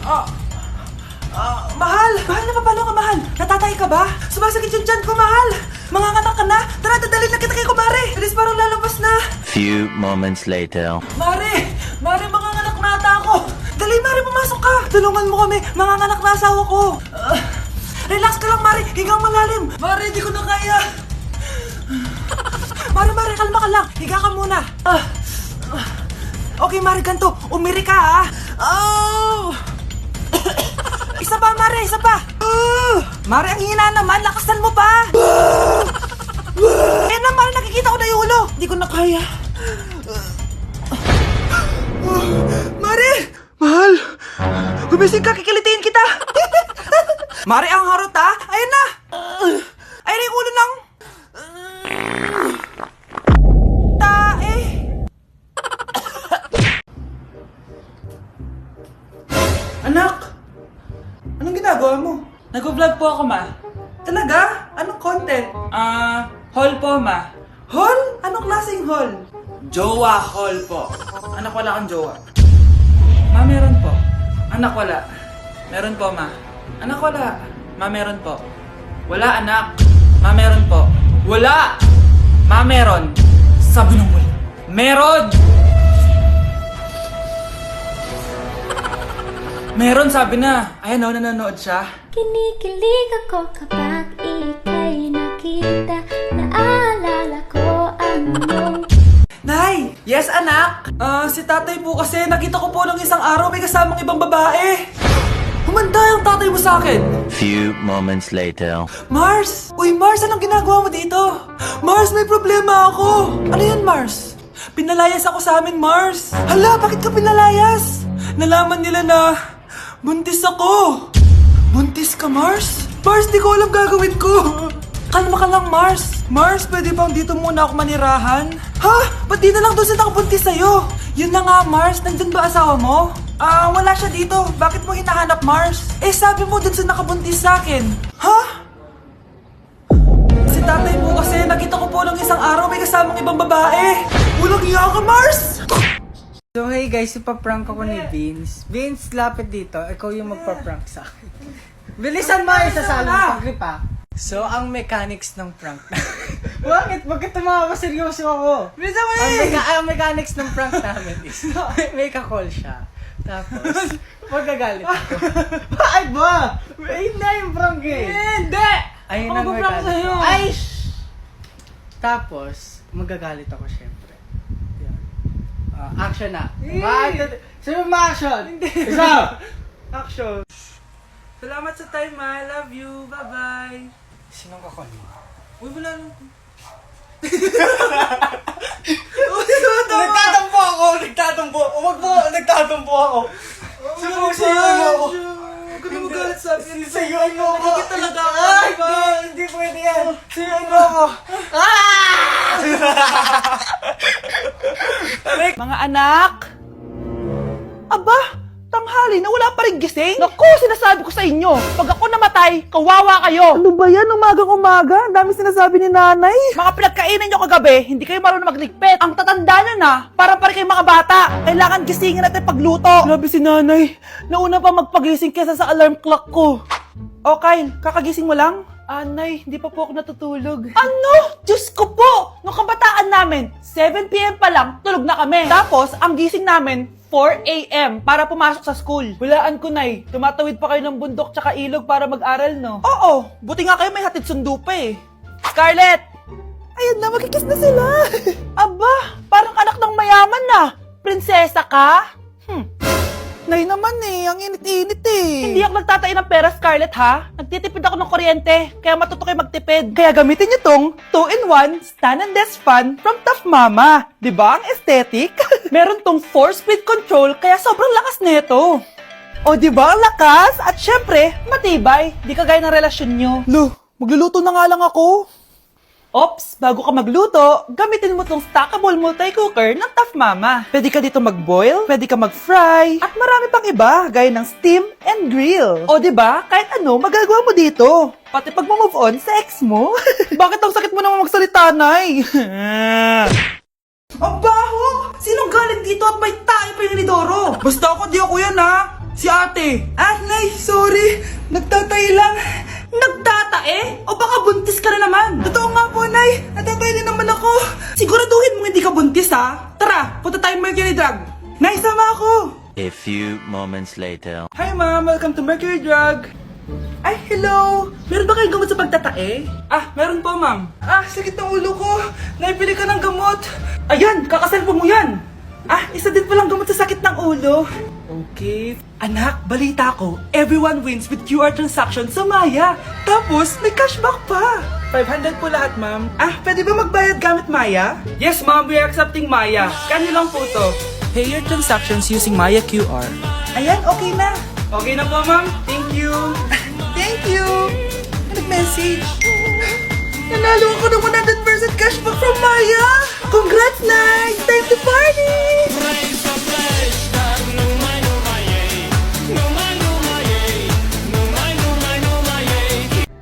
Mahal! Mahal na papalo ka, mahal! Natatay ka ba? Sumasakit yung tiyan ko, mahal! Manganganak ka na? Tara, dadalhin na kita kay kumare! Alis parang lalabas na! Few moments later. Mare! Mare, manganganak na ata ako! Dali, Mare, pumasok ka! Tulungan mo kami! Manganganak na asawa ko! Relax ka lang, Mare! Higang malalim! Mare, di ko na kaya! Mare, kalma ka lang! Higa ka muna! Okay, Mare, ganito! Umiri ka, ha! Oh! Isa pa, Mare! Isa pa! Mare, ang hina naman! Lakasan mo pa! Ayan na, Mare! Nakikita ko na yung ulo! Di ko na kaya! Mare! Mahal! Gumising ka! Kikilitiin kita! Mare, ang harot, ha! Ayan na! Ayan na yung ulo ng... tae! Anak! Anong ginagawa mo? Nag-vlog po ako, ma. Talaga? Anong content? Haul po, ma. Hall? Anong klaseng hall? Jowa haul po. Anak, wala kang jowa. Ma, meron po. Anak, wala. Meron po, ma. Anak, wala. Ma, meron po. Wala, anak. Ma, meron po. Wala! Ma, meron. Sabi nung wala. Meron! Meron, sabi na. Ayan o, nanonood siya. Kinikilig ako kapag ika'y nakita. Naalala ko ang iyong... Nay! Yes, anak! Si tatay po kasi nakita ko po nung isang araw may kasamang ibang babae. Humanda yung tatay mo sa akin. Few moments later. Mars! Uy, Mars, anong ginagawa mo dito? Mars, may problema ako. Ano yan, Mars? Pinalayas ako sa amin, Mars. Hala, bakit ka pinalayas? Nalaman nila na buntis ako. Buntis ka, Mars? Mars, di ko alam gagawin ko. Kalma ka lang, Mars. Mars, pwede bang dito muna ako manirahan? Ha? Ba't di na lang doon sa nakabuntis sa'yo? Yun na nga, Mars. Nandun ba asawa mo? Wala siya dito. Bakit mo hinahanap, Mars? Eh, sabi mo dun sa nakabuntis sa akin. Ha? Si tatay mo kasi nakita ko po nung isang araw may kasamang ibang babae. Walang iya ka, Mars! So hey guys, ipaprank ako ni Vince. Vince, lapit dito. Ikaw yung magpa-prank sa akin. Bilisan mo yung sasali mo pag-ripa. So, ang mechanics ng prank na... Bakit? Bakit tumawa? Seryoso ako. Bilisan mo Ang mechanics ng prank namin is may ka-call siya. Tapos, magagalit ako. Bakit ba? Ayun na yung prank eh. Hindi! Ayun Ako ang magpa-prank mechanics. sa'yo. Ay! Tapos, magagalit ako syempre. Yan. Action na. Sino ma-action? Hindi. Isa! Action. Salamat sa time, ma. I love you. Bye-bye. Sinong ka-call mo? Uy, wala nang... Nagtatampo ako! Huwag mo! Nagtatampo ako! Sino mo ako? Huwag ka na magalit sa akin. Siyuan mo ako! Nakikita talaga ako. Ay! Bye. Hindi pwede yan! Siyuan mo ako! Mga anak! Aba! Tanghali na wala pa rin gising? Naku, sinasabi ko sa inyo, pag ako namatay, kawawa kayo! Ano ba yan? Umagang-umaga? Ang dami sinasabi ni nanay. Mga pinagkainan nyo kagabi, hindi kayo marunong magligpit. Ang tatanda nyo na, para kayo mga bata. Kailangan gisingin natin pagluto. Grabe si nanay. Nauna pa magpagising kesa sa alarm clock ko. O Kyle, kakagising mo lang? Nay, hindi pa po ako natutulog. Ano? Diyos ko po! Nung kabataan namin, 7 p.m. pa lang, tulog na kami. Tapos, ang gising namin, 4 a.m. para pumasok sa school. Hulaan ko, Nay. Tumatawid pa kayo ng bundok tsaka ilog para mag-aral, no? Oo. Buti nga kayo may hatid sundo pa eh. Scarlett! Ayun na, magkikis na sila. Aba, parang anak ng mayaman na. Prinsesa ka? Nay naman eh, ang init-init eh. Hindi ako nagtatain ng pera, Scarlett, ha? Nagtitipid ako ng kuryente, kaya matuto kayo magtipid. Kaya gamitin niyo tong 2-in-1 Stand and Desk Fan from Tough Mama. Diba ang aesthetic? Meron tong 4-speed control, kaya sobrang lakas nito. O diba ang lakas? At syempre, matibay. Di kagaya ng relasyon nyo. Lo, magluluto na nga lang ako. Ops, bago ka magluto, gamitin mo tong stackable multi-cooker ng Tough Mama. Pwede ka dito mag-boil, pwede ka mag-fry, at marami pang iba, gaya ng steam and grill. O diba, kahit ano, magagawa mo dito. Pati pag move on sa ex mo. Bakit ang sakit mo naman magsalita, Nay? Ang baho! Sinong galing dito at may tae pa yung inidoro? Basta ako, di ako yan, ha? Si ate. Ah, Nay, sorry. Nagtatay lang. Nagtatae? O baka buntis ka na naman? Totoo nga po, Nay. Natatay din naman ako. Siguraduhin mo hindi ka buntis, ha? Tara, punta tayo Mercury Drug. Nay, sama ako. A few moments later. Hi, Ma'am. Welcome to Mercury Drug. Ay, hello! Meron ba kayong gamot sa pagtatae? Ah, meron po, ma'am. Ah, sakit ng ulo ko. Naipili ka ng gamot. Ayan, kakaselfon mo yan. Ah, isa din palang gamot sa sakit ng ulo. Okay. Anak, balita ko, everyone wins with QR transaction sa Maya. Tapos, may cashback pa. 500 po lahat, ma'am. Ah, pwede ba magbayad gamit Maya? Yes, ma'am. We are accepting Maya. Kano lang po to? Pay your transactions using Maya QR. Ayan, okay na. Okay na po, ma'am. Thank you. Thank you. Nag-message. Nanalo ako ng 100% cashback from Maya. Congrats, Nay! Time to party!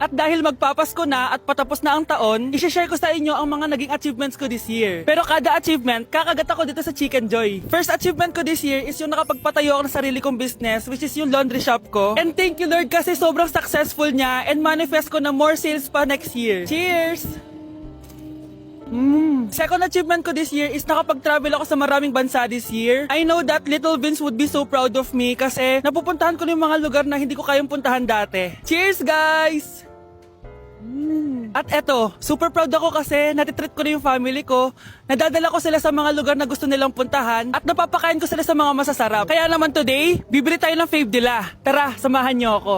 At dahil magpapasko na at patapos na ang taon, i-share ko sa inyo ang mga naging achievements ko this year. Pero kada achievement, kakagat ako dito sa Chicken Joy. First achievement ko this year is yung nakapagpatayo ako ng sarili kong business, which is yung laundry shop ko. And thank you Lord kasi sobrang successful niya and manifest ko na more sales pa next year. Cheers! Second achievement ko this year is nakapag-travel ako sa maraming bansa this year. I know that Little Vince would be so proud of me kasi napupuntahan ko na yung mga lugar na hindi ko kayang puntahan dati. Cheers guys! At eto, super proud ako kasi natitreat ko na yung family ko, nadadala ko sila sa mga lugar na gusto nilang puntahan, at napapakain ko sila sa mga masasarap. Kaya naman today, bibili tayo ng fave nila. Tara, samahan niyo ako.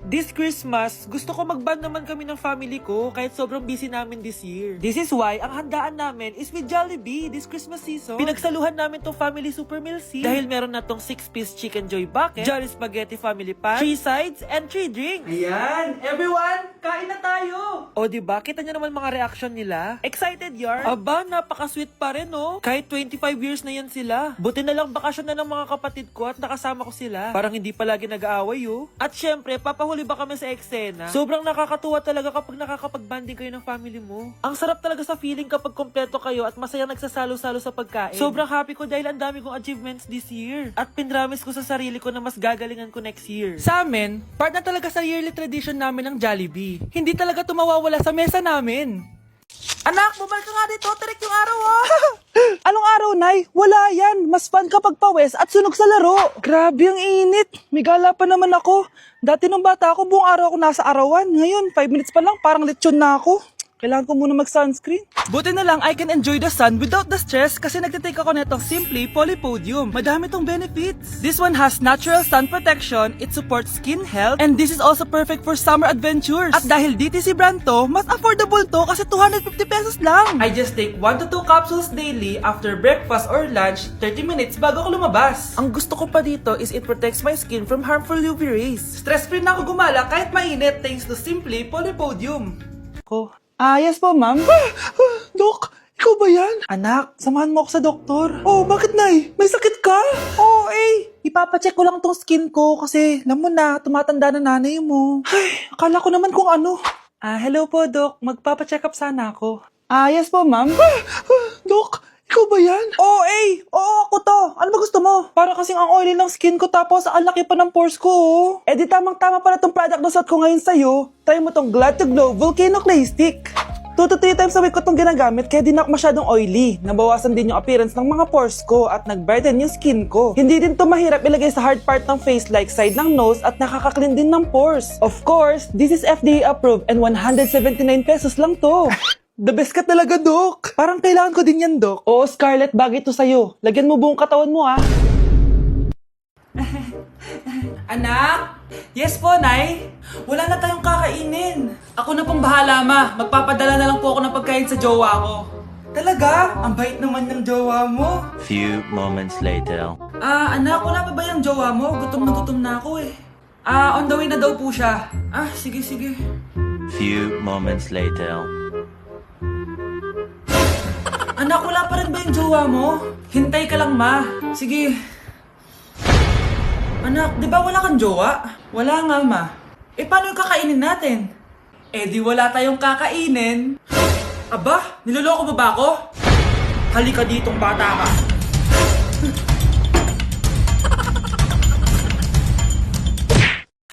This Christmas, gusto ko mag-band naman kami ng family ko kahit sobrang busy namin this year. This is why ang handaan namin is with Jollibee this Christmas season. Pinagsaluhan namin tong family super meal scene dahil meron na tong 6-piece Chicken Joy bucket, Jolly Spaghetti family pan, 3 sides, and 3 drinks. Ayan! Everyone, kain na tayo! O diba, kita nyo naman mga reaction nila? Excited yarn? Aba, napaka-sweet pa rin no? Kahit 25 years na yan sila. Buti na lang bakasyon na ng mga kapatid ko at nakasama ko sila. Parang hindi palagi nag-aaway oh. At syempre, papahuli ba kami sa eksena? Sobrang nakakatuwa talaga kapag nakakapag-banding kayo ng family mo. Ang sarap talaga sa feeling kapag kompleto kayo at masayang nagsasalo-salo sa pagkain. Sobrang happy ko dahil ang dami kong achievements this year. At pinramis ko sa sarili ko na mas gagalingan ko next year. Sa amin, part na talaga sa yearly tradition namin ng Jollibee. Hindi talaga tumawawala sa mesa namin. Anak, bumalik ka nga dito. Tirik yung araw, ah! Anong araw, Nay? Wala yan. Mas fun kapag pawes at sunog sa laro. Grabe ang init. May gala pa naman ako. Dati nung bata ako, buong araw ako nasa arawan. Ngayon, 5 minutes pa lang, parang lechon na ako. Kailangan ko muna mag-sunscreen. Buti na lang I can enjoy the sun without the stress kasi nagtitake ako netong Simply Polypodium. Madami tong benefits. This one has natural sun protection, it supports skin health, and this is also perfect for summer adventures. At dahil DTC brand to, mas affordable to kasi 250 pesos lang. I just take 1 to 2 capsules daily after breakfast or lunch, 30 minutes bago ako lumabas. Ang gusto ko pa dito is it protects my skin from harmful UV rays. Stress-free na ako gumala kahit mainit thanks to Simply Polypodium. Yes po, ma'am. Dok, ikaw ba yan? Anak, samahan mo ako sa doktor. Oh, bakit, Nay? May sakit ka? Oo, ipapacheck ko lang tong skin ko kasi, alam mo na, tumatanda na nanay mo. Ay, akala ko naman kung ano. Hello po, Dok. Magpapacheck up sana ako. Yes po, ma'am. Dok, ikaw ba yan? Oo, ako to. Ano ba gusto mo? Para kasing ang oily ng skin ko tapos ang laki pa ng pores ko, oh. Di tamang-tama pala tong product na suot ko ngayon sa'yo. Try mo tong Glad to Glow Volcano Clay Stick. 2 to 3 times a week ko tong ginagamit kaya di na ako masyadong oily. Nabawasan din yung appearance ng mga pores ko at nag-brighten yung skin ko. Hindi din to mahirap ilagay sa hard part ng face like side ng nose at nakaka-clean din ng pores. Of course, this is FDA approved and 179 pesos lang to. The best ka talaga, Dok. Parang kailangan ko din yan, Dok. Oo, Scarlett, bagay to sa'yo. Lagyan mo buong katawan mo, ah. Anak? Yes po, Nay. Wala na tayong kakainin. Ako na pong bahala, Ma. Magpapadala na lang po ako ng pagkain sa jowa ko. Talaga? Ang bait naman ng jowa mo. Few moments later. Anak, wala pa ba yung jowa mo? Gutom na ako eh. On the way na daw po siya. Sige. Few moments later. Anak, wala pa rin ba yung jowa mo? Hintay ka lang, Ma. Sige. Anak, di ba wala kang jowa? Wala nga, Ma. Paano yung kakainin natin? Di wala tayong kakainin. Aba, niloloko mo ba ako? Halika ditong bata ka.